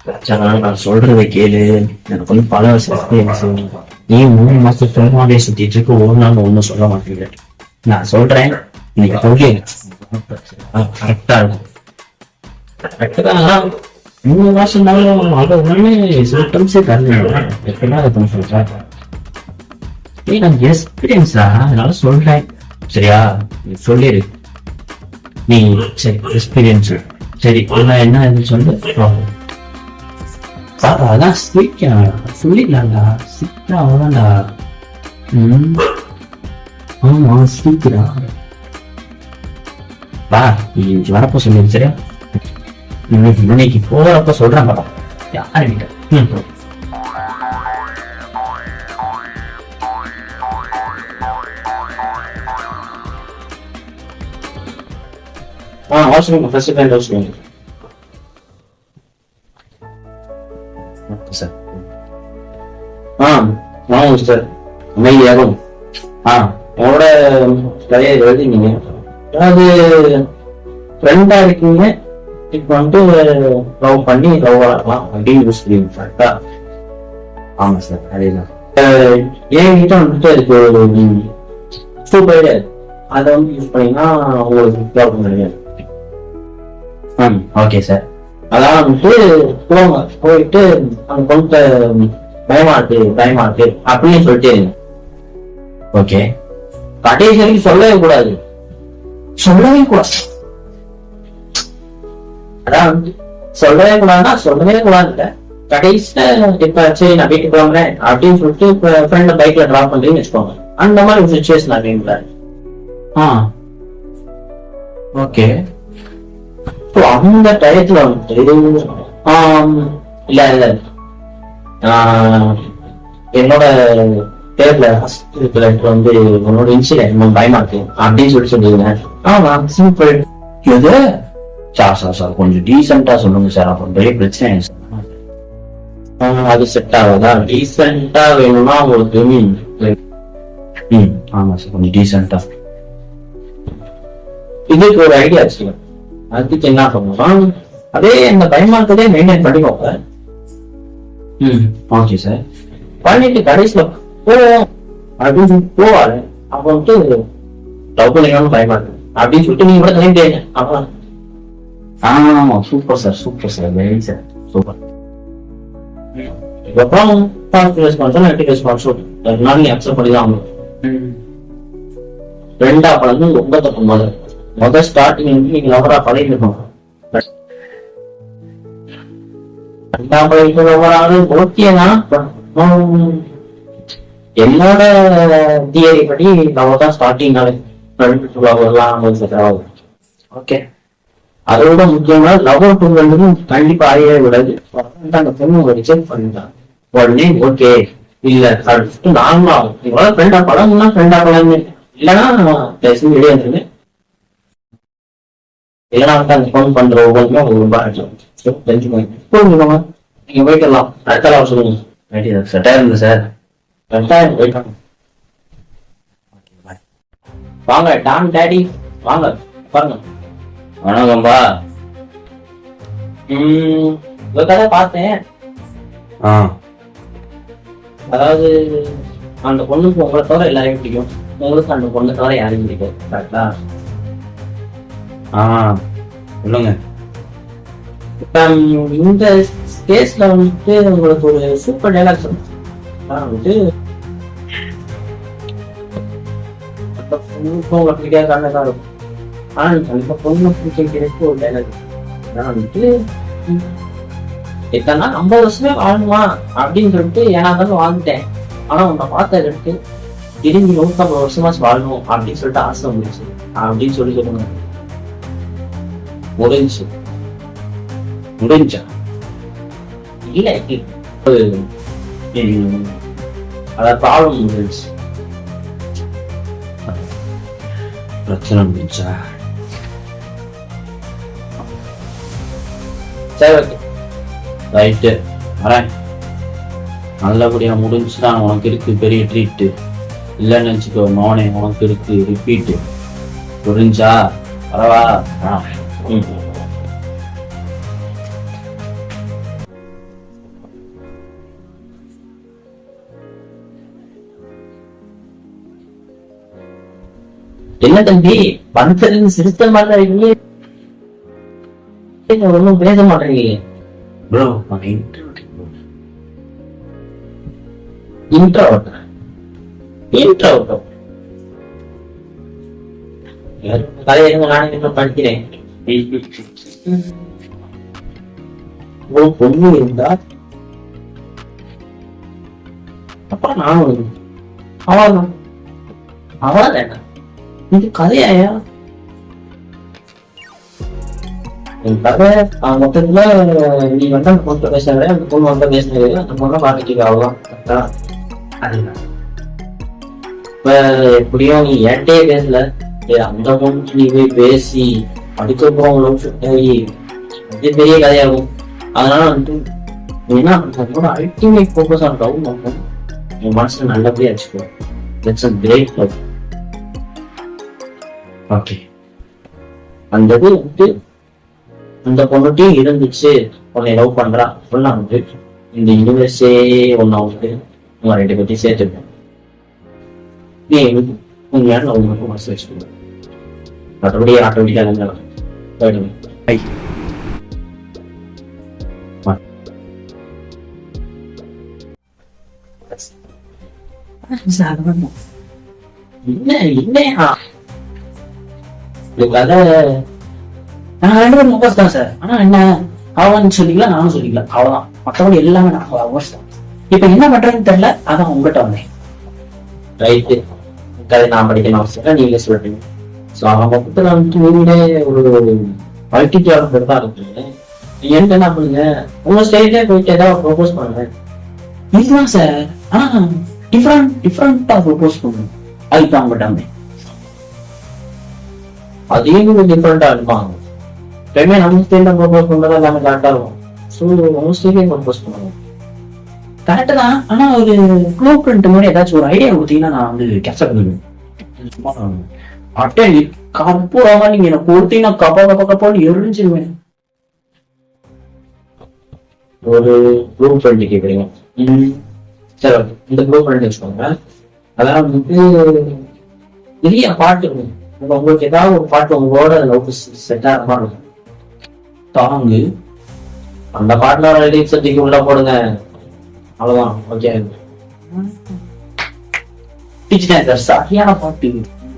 நான் சொல்றதை கேளு. எனக்கு வந்து பல வருஷம் எக்ஸ்பீரியன்ஸ். நீ 3 மாசம் சும்மாவே சுத்திட்டு இருக்க, ஒரு நாள் ஒண்ணும் சொல்ல மாட்டேங்கிற. நான் சொல்றேன், இன்னைக்கு சொல்லி கரெக்டா இருக்கும். கரெக்டா 3 மாசம்னாலும் அதை ஒண்ணுமே சிம்டம்ஸே தரல. எப்படின்னா அதை சொல்றேன். நான் எக்ஸ்பீரியன்ஸா, அதனால சொல்றேன். சரியா? நீ சொல்லிடு. நீ சரி எக்ஸ்பீரியன்ஸ் சரி என்ன சொல்லு. அதான் சொல்லிடலாம்டா. சீக்கிரம் அவ்வளோதான்டா. ஆமா சீக்கிரம் வா. இன்னைக்கு வரப்போ சொல்லிடு. சரியா? இன்னைக்கு போறப்ப சொல்றேன். படம் யாருக்கிட்ட அவசரம் ஃபர்ஸ்ட் பேண்ட் அவசரம் சார். ஆமாம் சார். அமைதியாகும். உங்களோட கதையை எழுதிங்க. அதாவது ஃப்ரெண்டா இருக்கீங்க, இப்போ வந்துட்டு லவ் பண்ணி லவ் ஆகலாம் அப்படின்னு யூஸ் பண்ணுவீங்க. கரெக்டா? ஆமா சார், அதேதான். என்கிட்ட வந்துட்டு அதுக்கு சூப்பர் ஐடியா. அதை வந்து யூஸ் பண்ணீங்கன்னா உங்களுக்கு ப்ராப்ளம் கிடையாது. Okay sir. அதான் வந்துட்டு போங்க, போயிட்டு அந்த பொண்ணு பயமாட்டு அப்படின்னு சொல்லிட்டு ஓகே. கடைசி வரைக்கும் சொல்லவே கூடாது. அதான் வந்து சொல்லவே கூடாதுல்ல. கடைசியில இப்ப சரி நான் வீட்டுக்கு போறேன் அப்படின்னு சொல்லிட்டு இப்ப ஃப்ரெண்ட பைக்ல டிராப் பண்றீங்கன்னு வச்சுக்கோங்க. அந்த மாதிரி ஒரு சிச்சுவேஷன் ஆகுங்களா? ஓகே. அந்த டயத்துல வந்துட்டு இல்ல என்னோட பேர்ல வந்து உன்னோட இன்சிடென்ட் பயமா இருக்கு அப்படின்னு சொல்லிடுங்க. ஆமா சிம்பிள். இது சார் கொஞ்சம் டீசென்டா சொல்லுங்க சார். அப்புறம் பெரிய பிரச்சனை சார். அது செட் ஆகாதா? டீசென்டா வேணும்னா உங்களுக்கு ஆமா சார், கொஞ்சம் டீசென்டா. இதுக்கு ஒரு ஐடியா வச்சுக்கோங்க. அதுக்கு என்ன பண்ணுவோம், அதே இந்த பயமாக்கதே மெயின்டைன் பண்ணிக்கோங்க. Okay sir. பண்ணிட்டு கடைசியில போவோம் அப்படின்னு சொல்லிட்டு போவாரு. அப்ப வந்துட்டு லவ் பண்ணிக்கணும் பயமாக்கு அப்படின்னு சொல்லிட்டு நீங்க கூட தெரிஞ்சேங்க. அப்புறம் ஆமா super sir very sir super. அப்புறம் பாசிட்டிவ் ரெஸ்பான்ஸ் நெகட்டிவ் ரெஸ்பான்ஸ் அதனால நீ அக்செப்ட் பண்ணி தான் ஆகணும். ரெண்டா பழந்து ரொம்ப தப்பு. முதல் ஸ்டார்டிங் வந்து நீங்க லவரா பழகிருக்கணும். ரெண்டாம் பழகிட்டு லவரானது ஓகேதான். என்னோட தியரி படி லவ் தான் ஸ்டார்டிங் ஓகே. அதோட முக்கியமா லவ் வந்து கண்டிப்பா ஆகவே விடாது. அந்த பொண்ணு ரிஜெக்ட் பண்ணிட்டான் உடனே ஓகே இல்ல நார்மலா இவ்வளவு ஃப்ரெண்டா பழகுனா ஃப்ரெண்டா பழகு, இல்லைன்னா வெளியே வந்துருங்க. இல்லைன்னா அந்த ஃபோன் பண்ற ஒவ்வொருமே உங்களுக்கு தெரிஞ்சுக்கோங்க. நீங்க போயிட்டுலாம் அடுத்த சொல்லுங்க. செட்டா இருந்து சார் வாங்க டான் டேடி வாங்க பாருங்க. வணக்கம்பா. கதை பார்த்தேன். அதாவது அந்த பொண்ணுக்கு உங்களை தவிர எல்லாரையும் பிடிக்கும், உங்களுக்கு அந்த பொண்ணு தவிர யாரையும் பிடிக்கும். கரெக்டா? சொல்லுங்க. இப்ப இந்த கேஸ்ல வந்துட்டு உங்களுக்கு ஒரு சூப்பர் டைலாக் சொல்லுங்க. வந்துட்டு உங்களுக்கு பிடிக்காத காரணம் தான் இருக்கும். ஆனா கண்டிப்பா பொண்ணு பிடிக்கிறதுக்கு ஒரு டைலாக் வந்துட்டு எத்தனா 50 வருஷமே வாழணுமா அப்படின்னு சொல்லிட்டு ஏன்னா இருந்தாலும் வாழ்ந்துட்டேன். ஆனா உன்னை பார்த்தது இருக்கு திரும்பி 150 வருஷமாச்சு வாழணும் அப்படின்னு சொல்லிட்டு ஆசை வந்துச்சு அப்படின்னு சொல்லி சொல்லுங்க. முடிஞ்சா இல்ல அதாவது ப்ராப்ளம் முடிஞ்சு பிரச்சனை முடிஞ்சா சரி ஓகே ரைட்டு வரேன். நல்லபடியா முடிஞ்சுதான் உனக்கு இருக்கு பெரிய ட்ரீட்டு. இல்லைன்னு நினைச்சுக்கோ நோனே உனக்கு இருக்கு ரிப்பீட்டு. புரிஞ்சா வரவா? என்ன தம்பி பந்தத்துல சிரித்த மாதிரி இருக்கீங்க, ஒன்னும் பேச மாட்டேங்க ப்ரோ. இன்ட்ரோவர்ட் கதையை நானே படிக்கிறேன். பொண்ணு இருந்தா அப்புறம் நானும் அவதான் அவதான் இது கதையாயா கதை. மொத்தத்துல நீ வந்து அந்த பொண்ணு பேசுற, அந்த பொண்ணு வந்து பேசுனது, அந்த பொண்ணை பாக்கிட்டு அவ்வளவுதான். அதுதான் இப்ப எப்படியும் நீ ஏன்ட்டே பேசல, அந்த பொண்ணு நீ போய் பேசி அடுக்க போறவங்களும் அது பெரிய கதையாகும். அதனால வந்து ஏன்னா அல்டிமேட் ஃபோக்கஸ் ஆன் லவ் மட்டும் உன் மனசுல நல்லபடியா வச்சுக்கோ. That's a great love. Okay, அந்த இது வந்து அந்த பொண்ணுட்டையும் இருந்துச்சு, உன்னை லவ் பண்றா அப்படின்னா வந்து இந்த யூனிவர்ஸே ஒன்னா வந்து உங்க ரெண்டு பேர்த்தையும் சேர்த்துப்பேன். நீ உண்மையான லவ் மட்டும் மனசு வச்சுக்கோ, மற்றபடி ஆட்டோமேட்டிக்கா இருந்தாலும் சொல்லிக்கலாம், நானும் சொல்லிக்கலாம், அவ்வளவுதான். மற்றபடி எல்லாமே நான் இப்ப என்ன பண்றதுன்னு தெரியல, அதான் உங்ககிட்ட வந்தேன். ரைட்டு, கதை நான் படிக்கணும் அவசியம் நீங்களே சொல்றீங்க. அவங்க பக்கத்துல வந்து ஒரு மல்டிபிள் தான் இருக்கு. என்கிட்ட என்ன பண்ணுங்க, உங்க ஸ்டைலே போயிட்டு ஏதாவது ப்ரொபோஸ் பண்ணுங்க. இதுதான் சார், ஆனா டிஃபரெண்டா ப்ரொபோஸ் பண்ணுங்க. அதுக்கு அவங்ககிட்ட வந்தேன். அதையும் கொஞ்சம் டிஃபரெண்டா இருப்பாங்க. எப்பயுமே நம்ம ஸ்டைல ப்ரொபோஸ் பண்றதா எல்லாமே கரெக்டா இருக்கும். ஸோ உங்க ஸ்டைலே ப்ரொபோஸ் பண்ணுவாங்க. கரெக்டு தான், ஆனா ஒரு ப்ளூ பிரிண்ட் மாதிரி ஏதாச்சும் ஒரு ஐடியா கொடுத்தீங்கன்னா நான் வந்து கேப்சர் பண்ணுவேன். அட்டை கப்புறாம நீங்க எனக்கு கொடுத்தீங்கன்னா கப்பான்னு எரிஞ்சிருவேன். ஒரு ப்ளூ பிரிண்ட் கேக்குறீங்க, சரி இந்த ப்ளூ பிரிண்ட் வச்சுக்கோங்க. அதான் வந்து நிறைய பாட்டு இருக்கும். உங்களுக்கு ஏதாவது ஒரு பாட்டு உங்களோட லவ் செட் ஆகிற மாதிரி இருக்கும். தாங்கு அந்த பாட்டுல லிரிக்ஸ் தூக்கி உள்ள போடுங்க, அவ்வளவுதான். ஓகே, டீச்சர் சார் சரியான பாட்டு.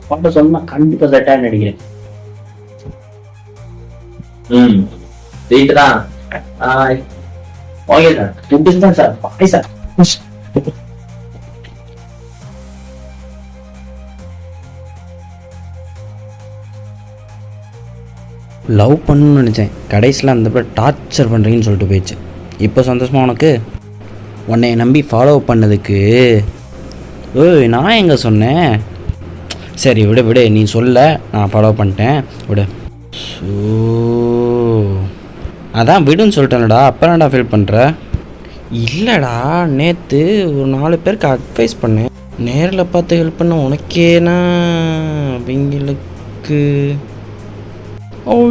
பாட்டை சொன்னா கண்டிப்பா செட் ஆகி நடிக்கிறேன். வீட்டு தான். ஓகே சார், எப்படி தான் சார் பாய் சார். லவ் பண்ணணும்னு நினச்சேன், கடைசியில் அந்த பேர் டார்ச்சர் பண்ணுறீங்கன்னு சொல்லிட்டு போயிடுச்சு. இப்போ சந்தோஷமா உனக்கு? உன்னை நம்பி ஃபாலோ பண்ணதுக்கு ஓய் நான் எங்கே சொன்னேன்? சரி விடு, நீ சொல்ல, நான் ஃபாலோ பண்ணிட்டேன், விடு. ஸோ அதான் விடுன்னு சொல்லிட்டேன்டா, அப்போ என்னடா ஃபீல் பண்ணுற? இல்லைடா, நேற்று ஒரு 4 பேருக்கு அட்வைஸ் பண்ணேன், நேரில் பார்த்து ஹெல்ப் பண்ண உனக்கேனா அவங்களுக்கு. Oh,